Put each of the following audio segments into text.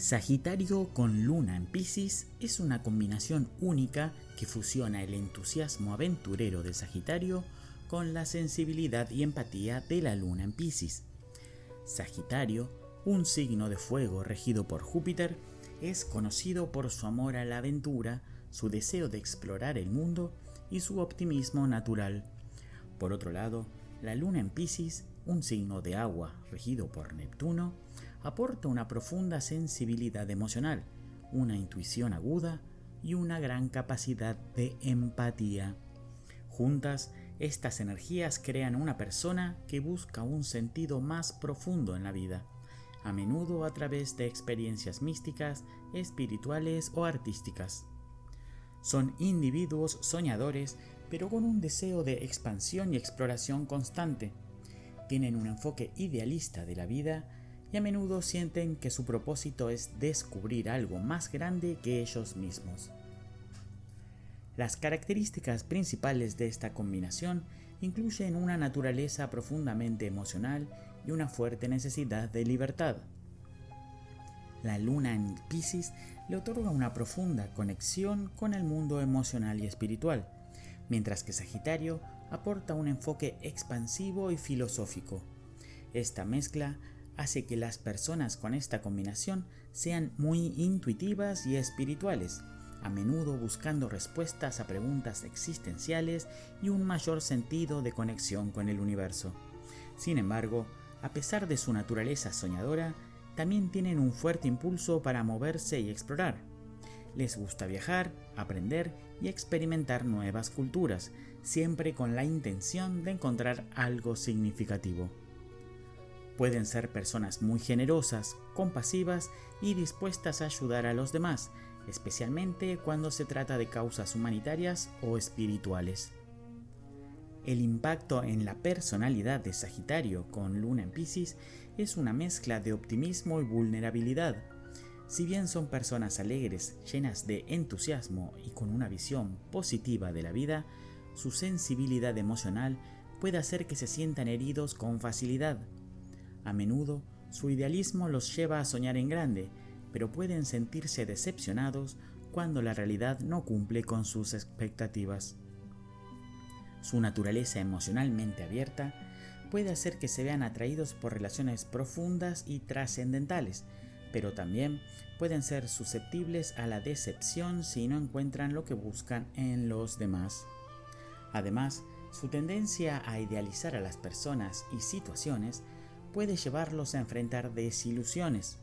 Sagitario con Luna en Piscis es una combinación única que fusiona el entusiasmo aventurero de Sagitario con la sensibilidad y empatía de la Luna en Piscis. Sagitario, un signo de fuego regido por Júpiter, es conocido por su amor a la aventura, su deseo de explorar el mundo y su optimismo natural. Por otro lado, la Luna en Piscis, un signo de agua regido por Neptuno, aporta una profunda sensibilidad emocional, una intuición aguda y una gran capacidad de empatía. Juntas, estas energías crean una persona que busca un sentido más profundo en la vida, a menudo a través de experiencias místicas, espirituales o artísticas. Son individuos soñadores, pero con un deseo de expansión y exploración constante. Tienen un enfoque idealista de la vida y a menudo sienten que su propósito es descubrir algo más grande que ellos mismos. Las características principales de esta combinación incluyen una naturaleza profundamente emocional y una fuerte necesidad de libertad. La Luna en Piscis le otorga una profunda conexión con el mundo emocional y espiritual, mientras que Sagitario aporta un enfoque expansivo y filosófico. Esta mezcla hace que las personas con esta combinación sean muy intuitivas y espirituales, a menudo buscando respuestas a preguntas existenciales y un mayor sentido de conexión con el universo. Sin embargo, a pesar de su naturaleza soñadora, también tienen un fuerte impulso para moverse y explorar. Les gusta viajar, aprender y experimentar nuevas culturas, siempre con la intención de encontrar algo significativo. Pueden ser personas muy generosas, compasivas y dispuestas a ayudar a los demás, especialmente cuando se trata de causas humanitarias o espirituales. El impacto en la personalidad de Sagitario con Luna en Piscis es una mezcla de optimismo y vulnerabilidad. Si bien son personas alegres, llenas de entusiasmo y con una visión positiva de la vida, su sensibilidad emocional puede hacer que se sientan heridos con facilidad. A menudo, su idealismo los lleva a soñar en grande, pero pueden sentirse decepcionados cuando la realidad no cumple con sus expectativas. Su naturaleza emocionalmente abierta puede hacer que se vean atraídos por relaciones profundas y trascendentales, pero también pueden ser susceptibles a la decepción si no encuentran lo que buscan en los demás. Además, su tendencia a idealizar a las personas y situaciones puede llevarlos a enfrentar desilusiones.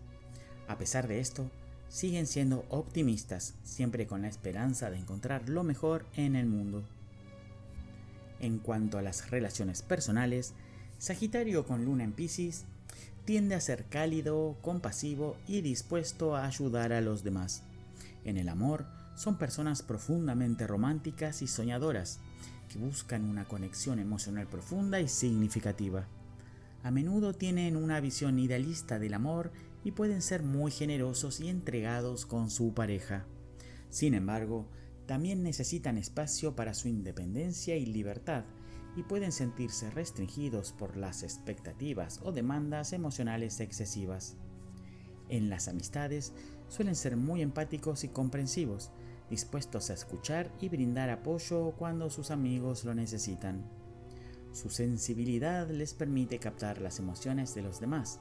A pesar de esto, siguen siendo optimistas, siempre con la esperanza de encontrar lo mejor en el mundo. En cuanto a las relaciones personales, Sagitario con Luna en Piscis tiende a ser cálido, compasivo y dispuesto a ayudar a los demás. En el amor, son personas profundamente románticas y soñadoras, que buscan una conexión emocional profunda y significativa. A menudo tienen una visión idealista del amor y pueden ser muy generosos y entregados con su pareja. Sin embargo, también necesitan espacio para su independencia y libertad, y pueden sentirse restringidos por las expectativas o demandas emocionales excesivas. En las amistades, suelen ser muy empáticos y comprensivos, dispuestos a escuchar y brindar apoyo cuando sus amigos lo necesitan. Su sensibilidad les permite captar las emociones de los demás,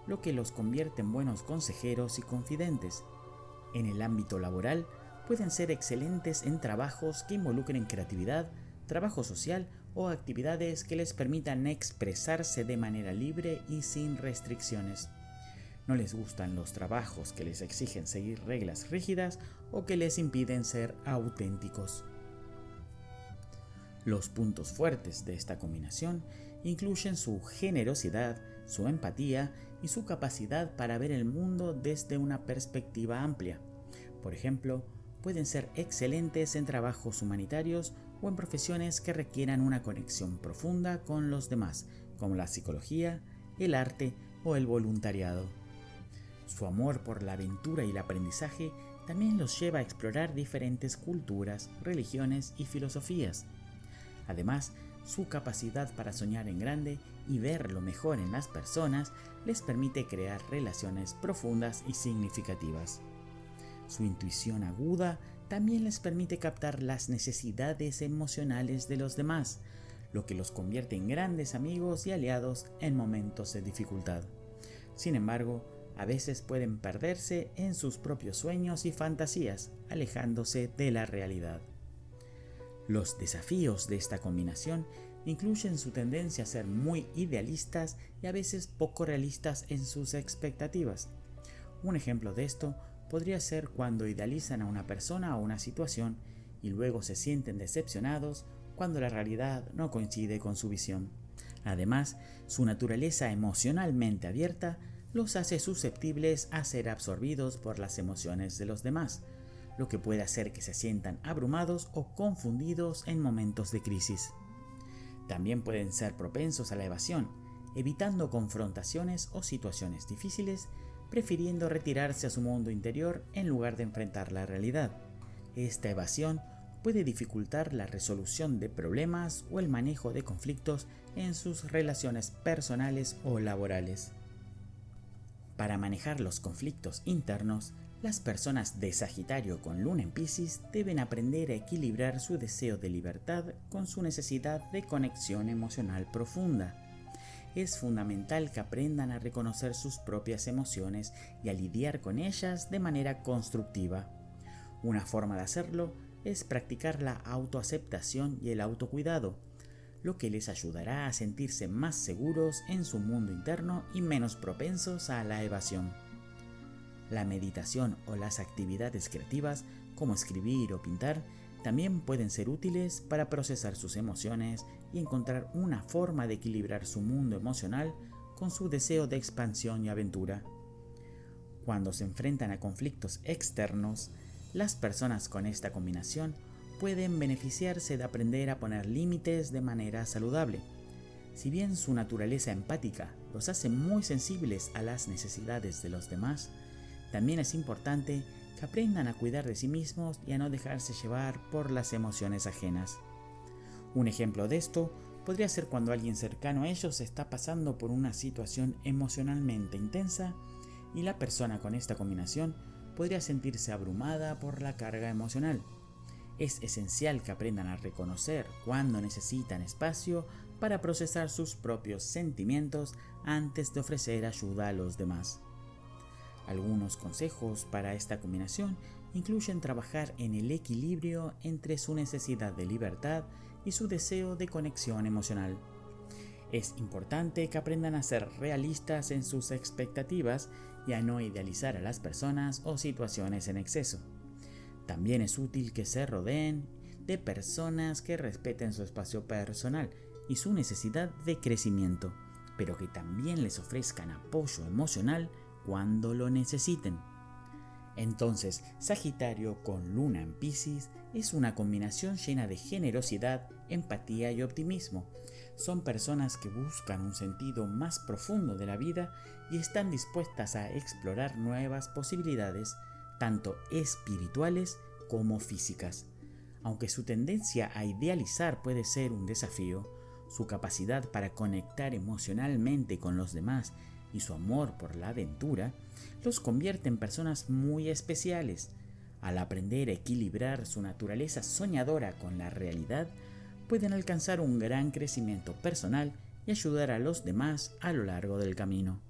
lo que los convierte en buenos consejeros y confidentes. En el ámbito laboral, pueden ser excelentes en trabajos que involucren creatividad, trabajo social o actividades que les permitan expresarse de manera libre y sin restricciones. No les gustan los trabajos que les exigen seguir reglas rígidas o que les impiden ser auténticos. Los puntos fuertes de esta combinación incluyen su generosidad, su empatía y su capacidad para ver el mundo desde una perspectiva amplia. Por ejemplo, pueden ser excelentes en trabajos humanitarios o en profesiones que requieran una conexión profunda con los demás, como la psicología, el arte o el voluntariado. Su amor por la aventura y el aprendizaje también los lleva a explorar diferentes culturas, religiones y filosofías. Además, su capacidad para soñar en grande y ver lo mejor en las personas les permite crear relaciones profundas y significativas. Su intuición aguda también les permite captar las necesidades emocionales de los demás, lo que los convierte en grandes amigos y aliados en momentos de dificultad. Sin embargo, a veces pueden perderse en sus propios sueños y fantasías, alejándose de la realidad. Los desafíos de esta combinación incluyen su tendencia a ser muy idealistas y a veces poco realistas en sus expectativas. Un ejemplo de esto podría ser cuando idealizan a una persona o una situación y luego se sienten decepcionados cuando la realidad no coincide con su visión. Además, su naturaleza emocionalmente abierta los hace susceptibles a ser absorbidos por las emociones de los demás, lo que puede hacer que se sientan abrumados o confundidos en momentos de crisis. También pueden ser propensos a la evasión, evitando confrontaciones o situaciones difíciles, prefiriendo retirarse a su mundo interior en lugar de enfrentar la realidad. Esta evasión puede dificultar la resolución de problemas o el manejo de conflictos en sus relaciones personales o laborales. Para manejar los conflictos internos, las personas de Sagitario con Luna en Piscis deben aprender a equilibrar su deseo de libertad con su necesidad de conexión emocional profunda. Es fundamental que aprendan a reconocer sus propias emociones y a lidiar con ellas de manera constructiva. Una forma de hacerlo es practicar la autoaceptación y el autocuidado, lo que les ayudará a sentirse más seguros en su mundo interno y menos propensos a la evasión. La meditación o las actividades creativas, como escribir o pintar, también pueden ser útiles para procesar sus emociones y encontrar una forma de equilibrar su mundo emocional con su deseo de expansión y aventura. Cuando se enfrentan a conflictos externos, las personas con esta combinación pueden beneficiarse de aprender a poner límites de manera saludable. Si bien su naturaleza empática los hace muy sensibles a las necesidades de los demás, también es importante que aprendan a cuidar de sí mismos y a no dejarse llevar por las emociones ajenas. Un ejemplo de esto podría ser cuando alguien cercano a ellos está pasando por una situación emocionalmente intensa y la persona con esta combinación podría sentirse abrumada por la carga emocional. Es esencial que aprendan a reconocer cuándo necesitan espacio para procesar sus propios sentimientos antes de ofrecer ayuda a los demás. Algunos consejos para esta combinación incluyen trabajar en el equilibrio entre su necesidad de libertad y su deseo de conexión emocional. Es importante que aprendan a ser realistas en sus expectativas y a no idealizar a las personas o situaciones en exceso. También es útil que se rodeen de personas que respeten su espacio personal y su necesidad de crecimiento, pero que también les ofrezcan apoyo emocional cuando lo necesiten. Entonces, Sagitario con Luna en Piscis es una combinación llena de generosidad, empatía y optimismo. Son personas que buscan un sentido más profundo de la vida y están dispuestas a explorar nuevas posibilidades, tanto espirituales como físicas. Aunque su tendencia a idealizar puede ser un desafío, su capacidad para conectar emocionalmente con los demás y su amor por la aventura los convierte en personas muy especiales. Al aprender a equilibrar su naturaleza soñadora con la realidad, pueden alcanzar un gran crecimiento personal y ayudar a los demás a lo largo del camino.